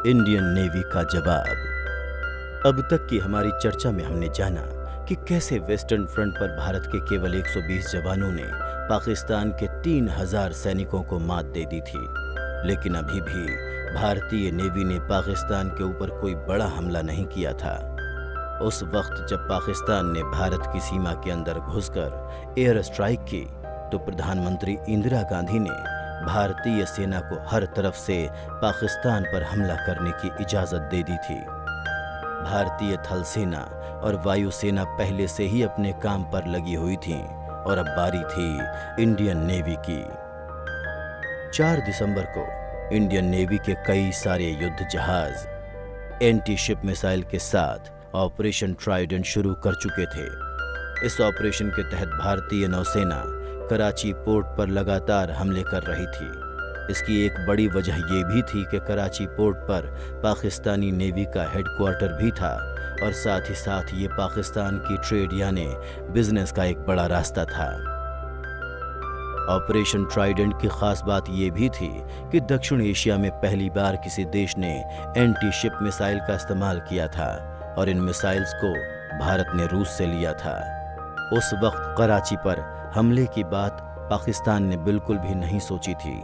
Indian navy का जवाब। अब तक की हमारी चर्चा में हमने जाना कि कैसे वेस्टर्न फ्रंट पर भारत के केवल 120 जवानों ने पाकिस्तान के 3000 सैनिकों को मात दे दी थी। लेकिन अभी भी भारतीय नेवी ने पाकिस्तान के ऊपर कोई बड़ा हमला नहीं किया था। उस वक्त जब पाकिस्तान ने भारत की सीमा के अंदर घुसकर एयर स्ट्राइक की, तो प्रधानमंत्री इंदिरा गांधी ने भारतीय सेना को हर तरफ से पाकिस्तान पर हमला करने की इजाज़त दे दी थी। भारतीय थल सेना और वायुसेना पहले से ही अपने काम पर लगी हुई थीं और अब बारी थी इंडियन नेवी की। 4 दिसंबर को इंडियन नेवी के कई सारे युद्ध जहाज एंटी शिप मिसाइल के साथ ऑपरेशन ट्राइडेंट शुरू कर चुके थे। इस ऑपरेशन के तहत भारतीय नौसेना कराची पोर्ट पर लगातार हमले कर रही थी। इसकी एक बड़ी वजह यह भी थी कि कराची पोर्ट पर पाकिस्तानी नेवी का हेडक्वार्टर भी था और साथ ही साथ ये पाकिस्तान की ट्रेड यानी बिजनेस का एक बड़ा रास्ता था। ऑपरेशन ट्राइडेंट की खास बात यह भी थी कि दक्षिण एशिया में पहली बार किसी देश ने एंटी शिप मिसाइल का इस्तेमाल किया था और इन मिसाइल्स को भारत ने रूस से लिया था। उस वक्त कराची पर हमले की बात पाकिस्तान ने बिल्कुल भी नहीं सोची थी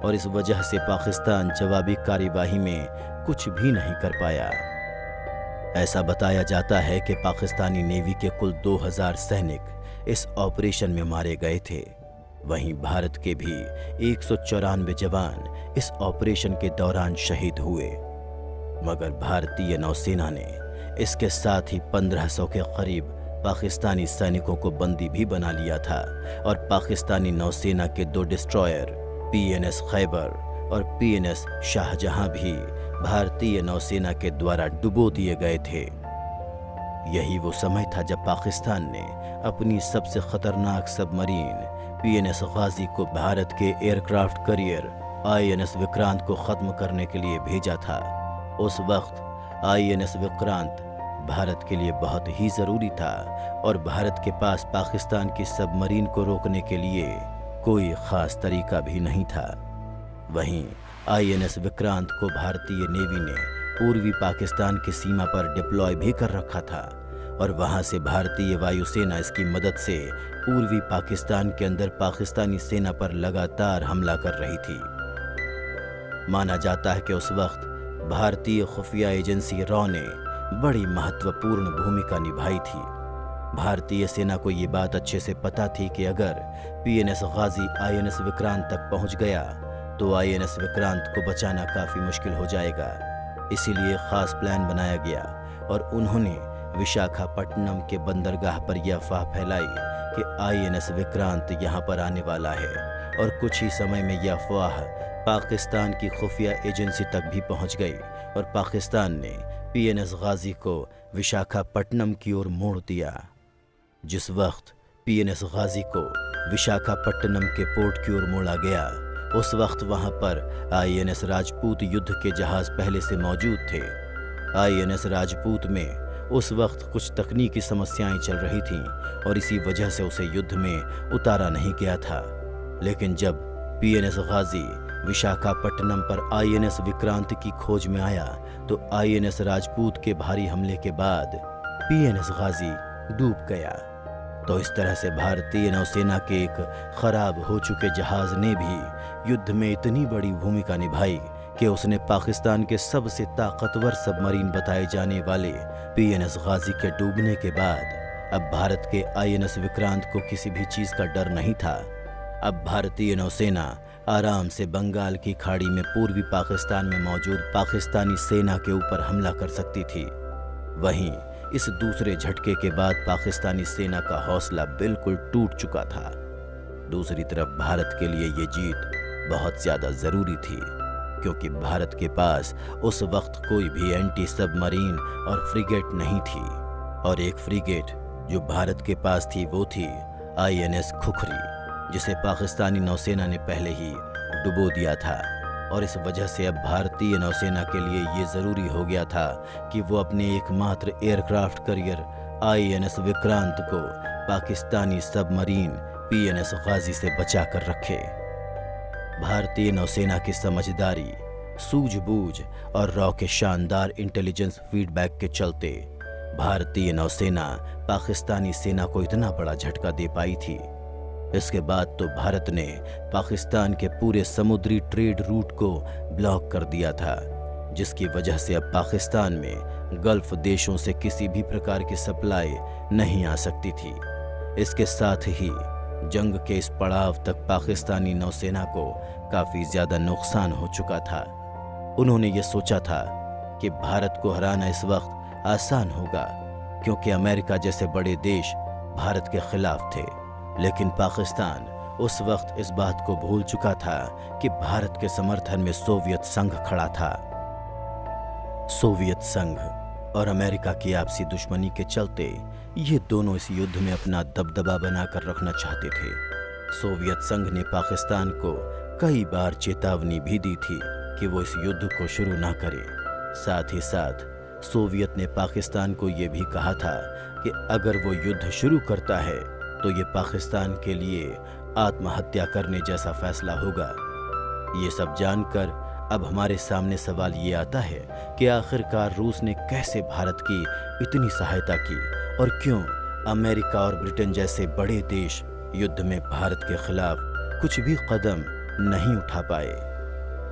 और इस वजह से पाकिस्तान जवाबी कार्यवाही में कुछ भी नहीं कर पाया। ऐसा बताया जाता है कि पाकिस्तानी नेवी के कुल 2000 सैनिक इस ऑपरेशन में मारे गए थे। वहीं भारत के भी 194 जवान इस ऑपरेशन के दौरान शहीद हुए। मगर भारतीय नौसेना ने इसके साथ ही 1500 के करीब पाकिस्तानी सैनिकों को बंदी भी बना लिया था और पाकिस्तानी नौसेना के 2 डिस्ट्रॉयर पीएनएस खैबर और पीएनएस शाहजहां भी भारतीय नौसेना के द्वारा डुबो दिए गए थे। यही वो समय था जब पाकिस्तान ने अपनी सबसे खतरनाक सबमरीन पीएनएस गाजी को भारत के एयरक्राफ्ट करियर आईएनएस विक्रांत को खत्म करने के लिए भेजा था। उस वक्त आईएनएस विक्रांत भारत के लिए बहुत ही जरूरी था और भारत के पास पाकिस्तान की सबमरीन को रोकने के लिए कोई खास तरीका भी नहीं था। वहीं आईएनएस विक्रांत को भारतीय नेवी ने पूर्वी पाकिस्तान की सीमा पर डिप्लॉय भी कर रखा था और वहां से भारतीय वायुसेना इसकी मदद से पूर्वी पाकिस्तान के अंदर पाकिस्तानी सेना पर लगातार हमला कर रही थी। माना जाता है कि उस वक्त भारतीय खुफिया एजेंसी रॉ ने बड़ी महत्वपूर्ण भूमिका निभाई थी। भारतीय सेना को ये बात अच्छे से पता थी कि अगर पीएनएस गाजी आईएनएस विक्रांत तक पहुंच गया तो आईएनएस विक्रांत को बचाना काफ़ी मुश्किल हो जाएगा। इसीलिए खास प्लान बनाया गया और उन्होंने विशाखापट्टनम के बंदरगाह पर यह अफवाह फैलाई कि आईएनएस विक्रांत यहाँ पर आने वाला है और कुछ ही समय में यह अफवाह पाकिस्तान की खुफिया एजेंसी तक भी पहुँच गई और पाकिस्तान ने पीएनएस गाजी को विशाखापट्टनम की ओर मोड़ दिया। जिस वक्त पीएनएस गाजी को विशाखापट्टनम के पोर्ट की ओर मोड़ा गया, उस वक्त वहां पर आईएनएस राजपूत युद्ध के जहाज पहले से मौजूद थे। आईएनएस राजपूत में उस वक्त कुछ तकनीकी समस्याएं चल रही थीं और इसी वजह से उसे युद्ध में उतारा नहीं गया था। लेकिन जब पीएनएस गाजी विशाखापट्टनम पर आईएनएस विक्रांत की खोज में आया तो आईएनएस राजपूत के भारी हमले के बाद पीएनएस गाजी डूब गया। तो इस तरह से भारतीय नौसेना के एक खराब हो चुके जहाज ने भी युद्ध में इतनी बड़ी भूमिका निभाई कि उसने पाकिस्तान के सबसे ताकतवर सबमरीन बताए जाने वाले पीएनएस गाजी के डूबने के बाद अब भारत के आईएनएस विक्रांत को किसी भी चीज का डर नहीं था। अब भारतीय नौसेना आराम से बंगाल की खाड़ी में पूर्वी पाकिस्तान में मौजूद पाकिस्तानी सेना के ऊपर हमला कर सकती थी। वहीं इस दूसरे झटके के बाद पाकिस्तानी सेना का हौसला बिल्कुल टूट चुका था। दूसरी तरफ भारत के लिए ये जीत बहुत ज्यादा जरूरी थी क्योंकि भारत के पास उस वक्त कोई भी एंटी सबमरीन और फ्रिगेट नहीं थी और एक फ्रिगेट जो भारत के पास थी वो थी आईएनएस खुखरी, जिसे पाकिस्तानी नौसेना ने पहले ही डुबो दिया था और इस वजह से अब भारतीय नौसेना के लिए ये ज़रूरी हो गया था कि वो अपने एकमात्र एयरक्राफ्ट करियर आईएनएस विक्रांत को पाकिस्तानी सबमरीन पीएनएस गाजी से बचा कर रखे। भारतीय नौसेना की समझदारी, सूझबूझ और रॉ के शानदार इंटेलिजेंस फीडबैक के चलते भारतीय नौसेना पाकिस्तानी सेना को इतना बड़ा झटका दे पाई थी। इसके बाद तो भारत ने पाकिस्तान के पूरे समुद्री ट्रेड रूट को ब्लॉक कर दिया था, जिसकी वजह से अब पाकिस्तान में गल्फ देशों से किसी भी प्रकार की सप्लाई नहीं आ सकती थी। इसके साथ ही जंग के इस पड़ाव तक पाकिस्तानी नौसेना को काफी ज्यादा नुकसान हो चुका था। उन्होंने ये सोचा था कि भारत को हराना इस वक्त आसान होगा, क्योंकि अमेरिका जैसे बड़े देश भारत के खिलाफ थे। लेकिन पाकिस्तान उस वक्त इस बात को भूल चुका था कि भारत के समर्थन में सोवियत संघ खड़ा था। सोवियत संघ और अमेरिका की आपसी दुश्मनी के चलते ये दोनों इस युद्ध में अपना दबदबा बनाकर रखना चाहते थे। सोवियत संघ ने पाकिस्तान को कई बार चेतावनी भी दी थी कि वो इस युद्ध को शुरू ना करे। साथ ही साथ सोवियत ने पाकिस्तान को ये भी कहा था कि अगर वो युद्ध शुरू करता है तो ये पाकिस्तान के लिए आत्महत्या करने जैसा फैसला होगा। ये सब जानकर अब हमारे सामने सवाल ये आता है कि आखिरकार रूस ने कैसे भारत की इतनी सहायता की और क्यों अमेरिका और ब्रिटेन जैसे बड़े देश युद्ध में भारत के खिलाफ कुछ भी कदम नहीं उठा पाए।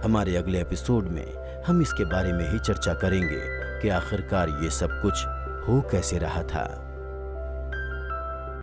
हमारे अगले एपिसोड में हम इसके बारे में ही चर्चा करेंगे कि आखिरकार ये सब कुछ हो कैसे रहा था।